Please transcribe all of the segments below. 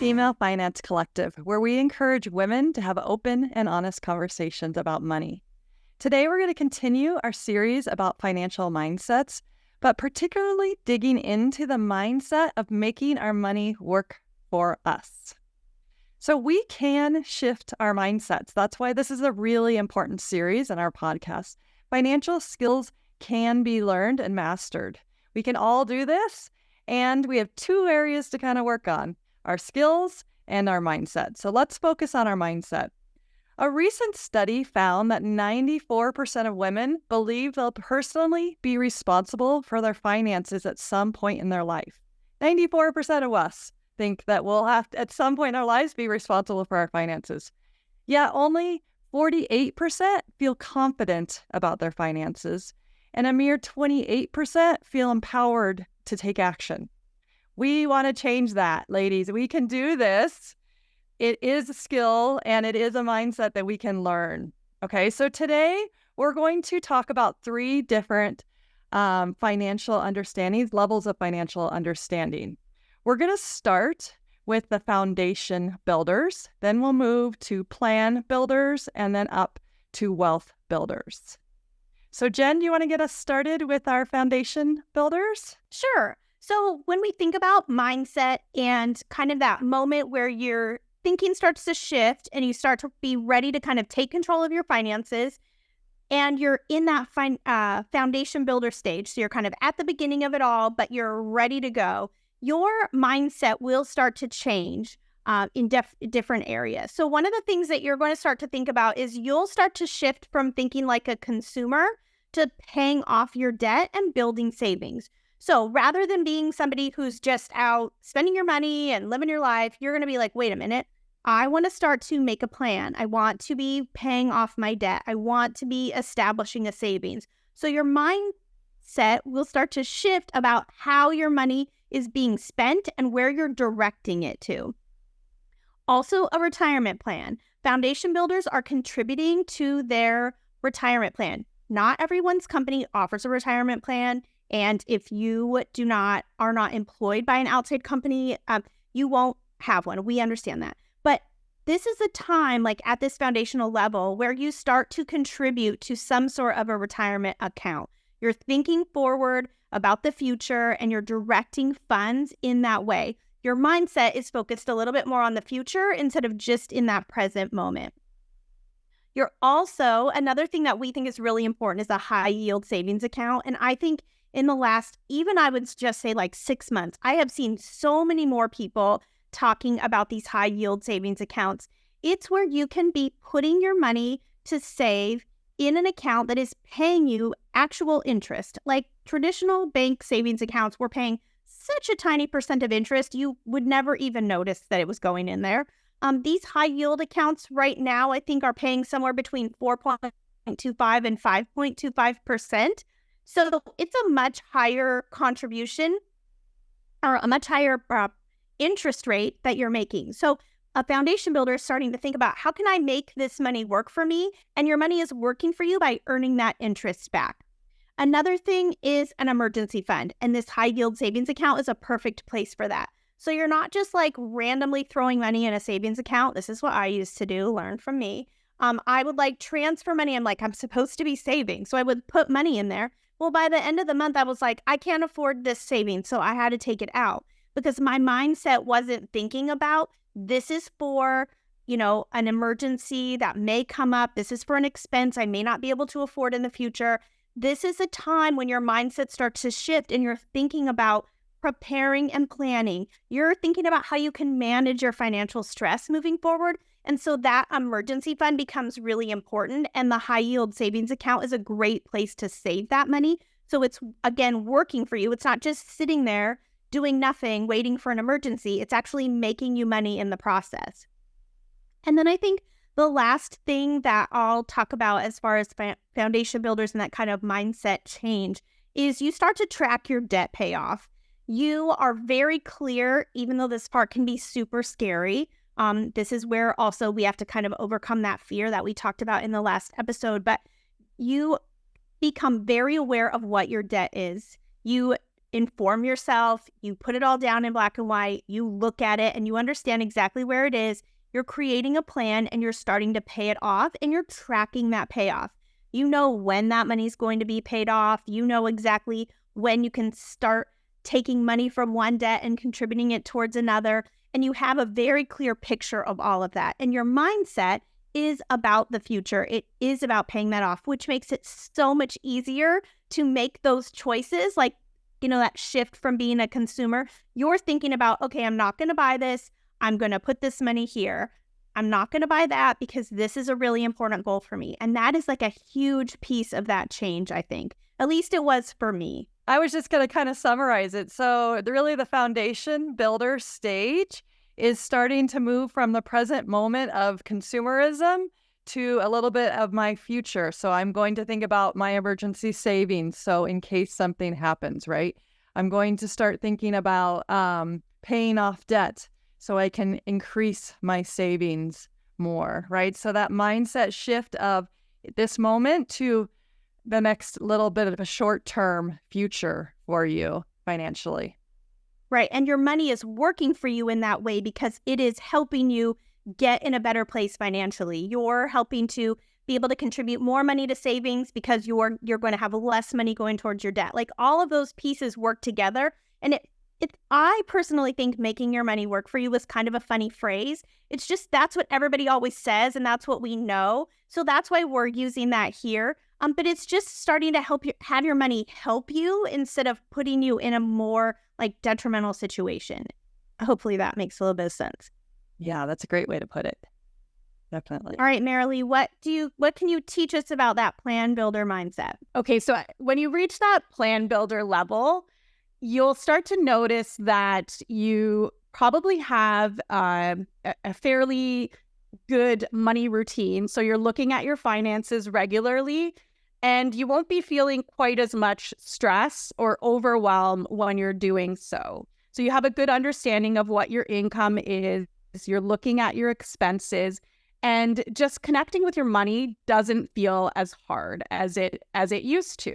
Female Finance Collective, where we encourage women to have open and honest conversations about money. Today, we're going to continue our series about financial mindsets, but particularly digging into the mindset of making our money work for us. So we can shift our mindsets. That's why this is a really important series in our podcast. Financial skills can be learned and mastered. We can all do this, and we have two areas to kind of work on: our skills and our mindset. So let's focus on our mindset. A recent study found that 94% of women believe they'll personally be responsible for their finances at some point in their life. 94% of us think that we'll have to, at some point in our lives, be responsible for our finances. Yet only 48% feel confident about their finances, and a mere 28% feel empowered to take action. We want to change that, ladies. We can do this. It is a skill and it is a mindset that we can learn. Okay, so today we're going to talk about three different financial understandings, levels of financial understanding. We're going to start with the foundation builders, then we'll move to plan builders, and then up to wealth builders. So Jen, do you want to get us started with our foundation builders? Sure. So when we think about mindset and kind of that moment where your thinking starts to shift and you start to be ready to kind of take control of your finances, and you're in that foundation builder stage, so you're kind of at the beginning of it all, but you're ready to go, your mindset will start to change in different areas. So one of the things that you're going to start to think about is you'll start to shift from thinking like a consumer to paying off your debt and building savings. So rather than being somebody who's just out spending your money and living your life, you're going to be like, wait a minute, I want to start to make a plan. I want to be paying off my debt. I want to be establishing a savings. So your mindset will start to shift about how your money is being spent and where you're directing it to. Also, a retirement plan. Foundation builders are contributing to their retirement plan. Not everyone's company offers a retirement plan. And if you are not employed by an outside company, you won't have one. We understand that. But this is a time, like at this foundational level, where you start to contribute to some sort of a retirement account. You're thinking forward about the future and you're directing funds in that way. Your mindset is focused a little bit more on the future instead of just in that present moment. You're also, another thing that we think is really important is a high yield savings account. And I think in the last, even I would just say like 6 months, I have seen so many more people talking about these high yield savings accounts. It's where you can be putting your money to save in an account that is paying you actual interest. Like traditional bank savings accounts, we're paying such a tiny percent of interest, you would never even notice that it was going in there. These high yield accounts right now, I think, are paying somewhere between 4.25 and 5.25%. So it's a much higher contribution or a much higher interest rate that you're making. So a foundation builder is starting to think about, how can I make this money work for me? And your money is working for you by earning that interest back. Another thing is an emergency fund, and this high yield savings account is a perfect place for that. So you're not just like randomly throwing money in a savings account. This is what I used to do, learn from me. I would like transfer money. I'm supposed to be saving. So I would put money in there. Well, by the end of the month, I was like, I can't afford this savings. So I had to take it out because my mindset wasn't thinking about this is for, an emergency that may come up. This is for an expense I may not be able to afford in the future. This is a time when your mindset starts to shift and you're thinking about preparing and planning. You're thinking about how you can manage your financial stress moving forward. And so that emergency fund becomes really important. And the high yield savings account is a great place to save that money. So it's, again, working for you. It's not just sitting there doing nothing, waiting for an emergency. It's actually making you money in the process. And then I think the last thing that I'll talk about as far as foundation builders and that kind of mindset change is you start to track your debt payoff. You are very clear, even though this part can be super scary. This is where also we have to kind of overcome that fear that we talked about in the last episode, but you become very aware of what your debt is. You inform yourself, you put it all down in black and white, you look at it and you understand exactly where it is. You're creating a plan and you're starting to pay it off and you're tracking that payoff. You know when that money is going to be paid off. You know exactly when you can start taking money from one debt and contributing it towards another. And you have a very clear picture of all of that. And your mindset is about the future. It is about paying that off, which makes it so much easier to make those choices. Like, that shift from being a consumer, you're thinking about, okay, I'm not going to buy this. I'm going to put this money here. I'm not going to buy that because this is a really important goal for me. And that is like a huge piece of that change, I think. At least it was for me. I was just going to kind of summarize it. So really the foundation builder stage is starting to move from the present moment of consumerism to a little bit of my future. So I'm going to think about my emergency savings. So in case something happens, right? I'm going to start thinking about paying off debt so I can increase my savings more, right? So that mindset shift of this moment to the next little bit of a short-term future for you financially. Right. And your money is working for you in that way because it is helping you get in a better place financially. You're helping to be able to contribute more money to savings because you're going to have less money going towards your debt. Like all of those pieces work together. And I personally think making your money work for you is kind of a funny phrase. It's just that's what everybody always says and that's what we know. So that's why we're using that here. But it's just starting to have your money help you instead of putting you in a more like detrimental situation. Hopefully that makes a little bit of sense. Yeah, that's a great way to put it. Definitely. All right, Marilee, what can you teach us about that plan builder mindset? Okay, so when you reach that plan builder level, you'll start to notice that you probably have a fairly good money routine. So you're looking at your finances regularly and you won't be feeling quite as much stress or overwhelm when you're doing so. So you have a good understanding of what your income is. You're looking at your expenses and just connecting with your money doesn't feel as hard as it used to.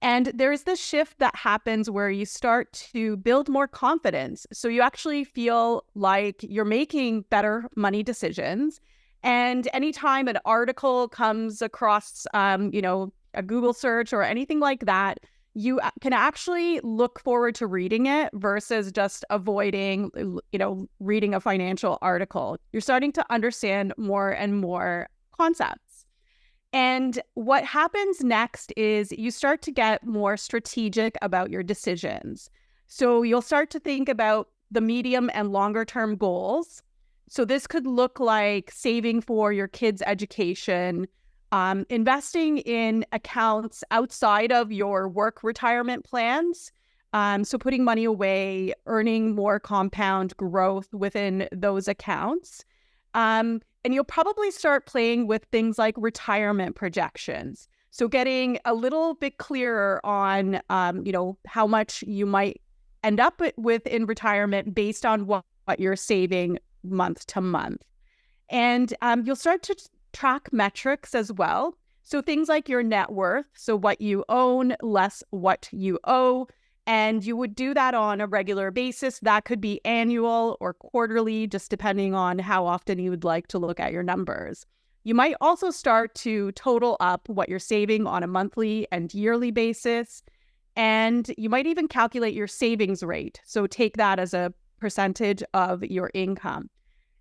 And there's this shift that happens where you start to build more confidence. So you actually feel like you're making better money decisions. And anytime an article comes across, a Google search or anything like that, you can actually look forward to reading it versus just avoiding, reading a financial article. You're starting to understand more and more concepts. And what happens next is you start to get more strategic about your decisions. So you'll start to think about the medium and longer term goals. So this could look like saving for your kids' education, investing in accounts outside of your work retirement plans. So putting money away, earning more compound growth within those accounts. And you'll probably start playing with things like retirement projections. So getting a little bit clearer on, how much you might end up with in retirement based on what you're saving month to month. And you'll start to track metrics as well. So things like your net worth, so what you own less what you owe. And you would do that on a regular basis. That could be annual or quarterly, just depending on how often you would like to look at your numbers. You might also start to total up what you're saving on a monthly and yearly basis. And you might even calculate your savings rate. So take that as a percentage of your income.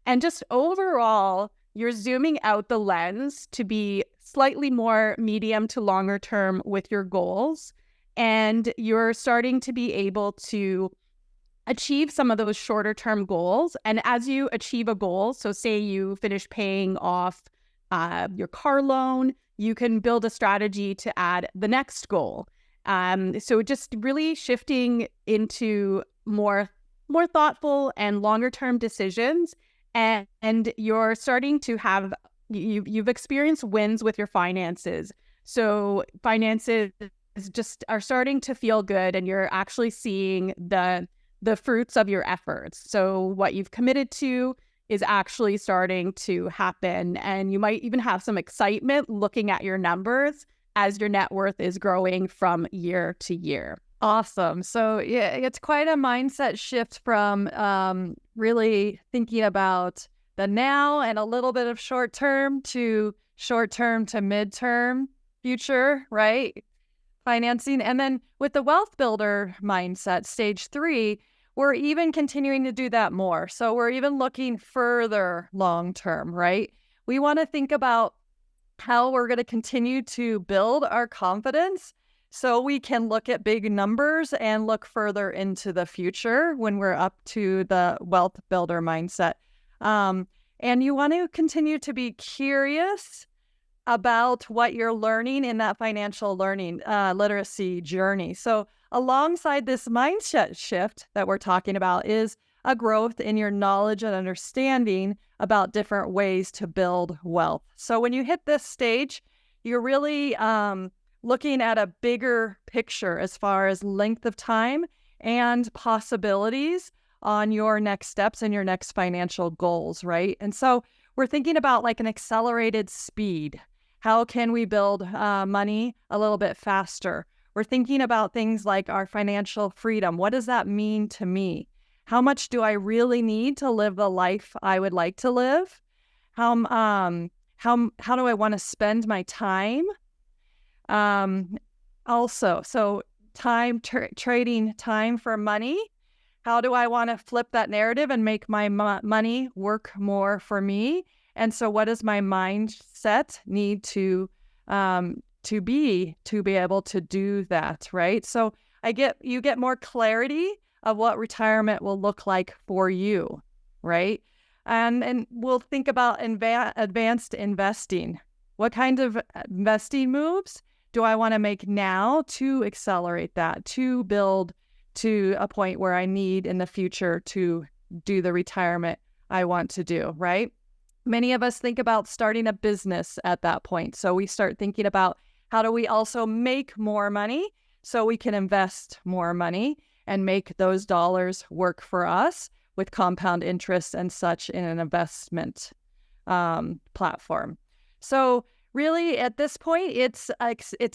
And just overall, you're zooming out the lens to be slightly more medium to longer term with your goals. And you're starting to be able to achieve some of those shorter term goals. And as you achieve a goal, so say you finish paying off your car loan, you can build a strategy to add the next goal. So just really shifting into more thoughtful and longer term decisions. And you're starting to have, you've experienced wins with your finances. So finances just are starting to feel good and you're actually seeing the fruits of your efforts. So what you've committed to is actually starting to happen. And you might even have some excitement looking at your numbers as your net worth is growing from year to year. Awesome. So yeah, it's quite a mindset shift from really thinking about the now and a little bit of short term to midterm future, right? Financing. And then with the wealth builder mindset, stage 3, we're even continuing to do that more. So we're even looking further long term, right? We want to think about how we're going to continue to build our confidence so we can look at big numbers and look further into the future when we're up to the wealth builder mindset. And you want to continue to be curious about what you're learning in that financial learning literacy journey. So alongside this mindset shift that we're talking about is a growth in your knowledge and understanding about different ways to build wealth. So when you hit this stage, you're really looking at a bigger picture as far as length of time and possibilities on your next steps and your next financial goals, right? And so we're thinking about like an accelerated speed. How can we build money a little bit faster? We're thinking about things like our financial freedom. What does that mean to me? How much do I really need to live the life I would like to live? How do I want to spend my time? Also, so time, trading time for money. How do I want to flip that narrative and make my money work more for me? And so what does my mindset need to be able to do that, right? So you get more clarity of what retirement will look like for you, right? And we'll think about advanced investing. What kind of investing moves do I want to make now to accelerate that, to build to a point where I need in the future to do the retirement I want to do, right? Many of us think about starting a business at that point. So we start thinking about how do we also make more money so we can invest more money and make those dollars work for us with compound interest and such in an investment platform. So really, at this point, it's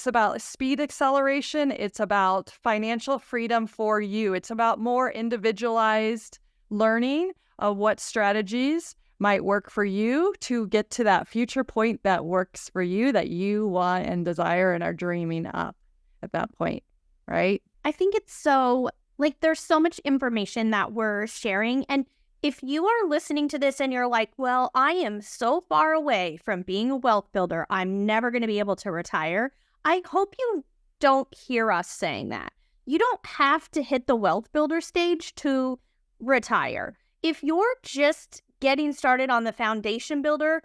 about speed acceleration. It's about financial freedom for you. It's about more individualized learning of what strategies might work for you to get to that future point that works for you, that you want and desire and are dreaming up at that point, right? I think it's so, like, there's so much information that we're sharing. And if you are listening to this and you're like, well, I am so far away from being a wealth builder, I'm never going to be able to retire. I hope you don't hear us saying that. You don't have to hit the wealth builder stage to retire. If you're just getting started on the foundation builder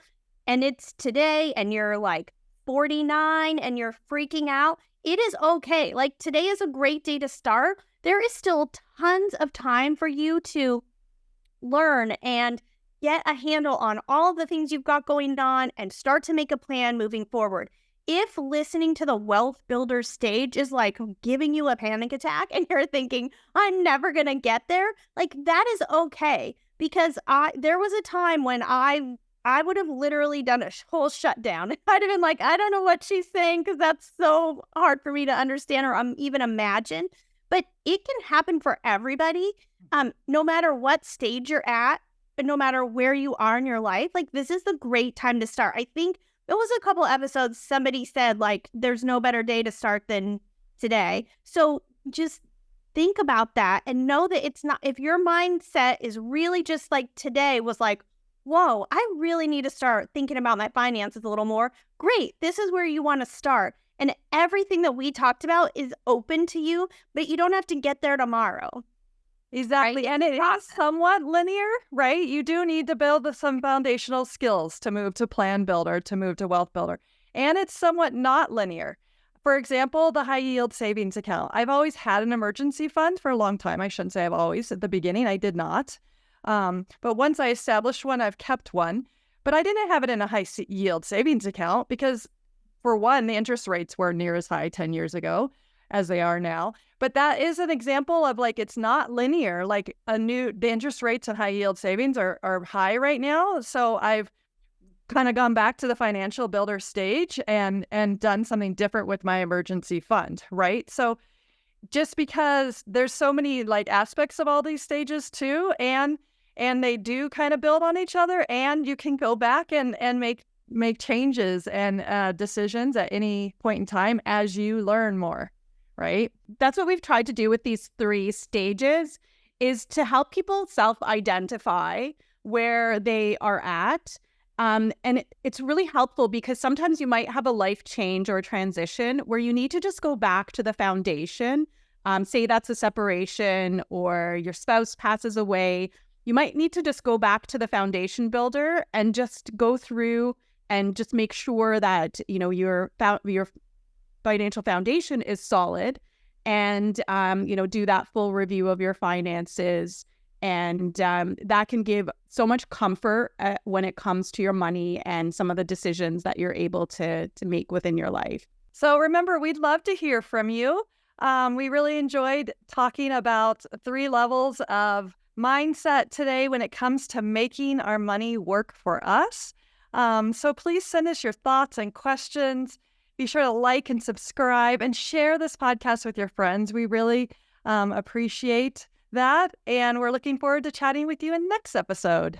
and it's today and you're like 49 and you're freaking out, it is okay. Like, today is a great day to start. There is still tons of time for you to learn and get a handle on all the things you've got going on and start to make a plan moving forward. If listening to the wealth builder stage is like giving you a panic attack and you're thinking, I'm never going to get there, like, that is okay. Because there was a time when I would have literally done a whole shutdown. I'd have been like, I don't know what she's saying because that's so hard for me to understand or even imagine. But it can happen for everybody, no matter what stage you're at, no matter where you are in your life. Like, this is the great time to start. I think it was a couple episodes somebody said, like, there's no better day to start than today. So just think about that and know that it's not, if your mindset is really just like today was like, whoa, I really need to start thinking about my finances a little more. Great. This is where you want to start. And everything that we talked about is open to you, but you don't have to get there tomorrow. Exactly. Right? And it is somewhat linear, right? You do need to build some foundational skills to move to plan builder, to move to wealth builder. And it's somewhat not linear. For example, the high yield savings account. I've always had an emergency fund for a long time. I shouldn't say I've always. At the beginning, I did not. But once I established one, I've kept one. But I didn't have it in a high yield savings account because, for one, the interest rates weren't near as high 10 years ago as they are now. But that is an example of, like, it's not linear. Like, the interest rates on high yield savings are high right now. So I've kind of gone back to the financial builder stage and done something different with my emergency fund, right? So just because there's so many like aspects of all these stages too, and they do kind of build on each other, and you can go back and make changes and decisions at any point in time as you learn more, right? That's what we've tried to do with these 3 stages, is to help people self-identify where they are at. And it's really helpful because sometimes you might have a life change or a transition where you need to just go back to the foundation. Say that's a separation or your spouse passes away. You might need to just go back to the foundation builder and just go through and just make sure that, you know, your financial foundation is solid, and, you know, do that full review of your finances. And that can give so much comfort when it comes to your money and some of the decisions that you're able to make within your life. So remember, we'd love to hear from you. We really enjoyed talking about 3 levels of mindset today when it comes to making our money work for us. So please send us your thoughts and questions. Be sure to like and subscribe and share this podcast with your friends. We really appreciate that. And we're looking forward to chatting with you in the next episode.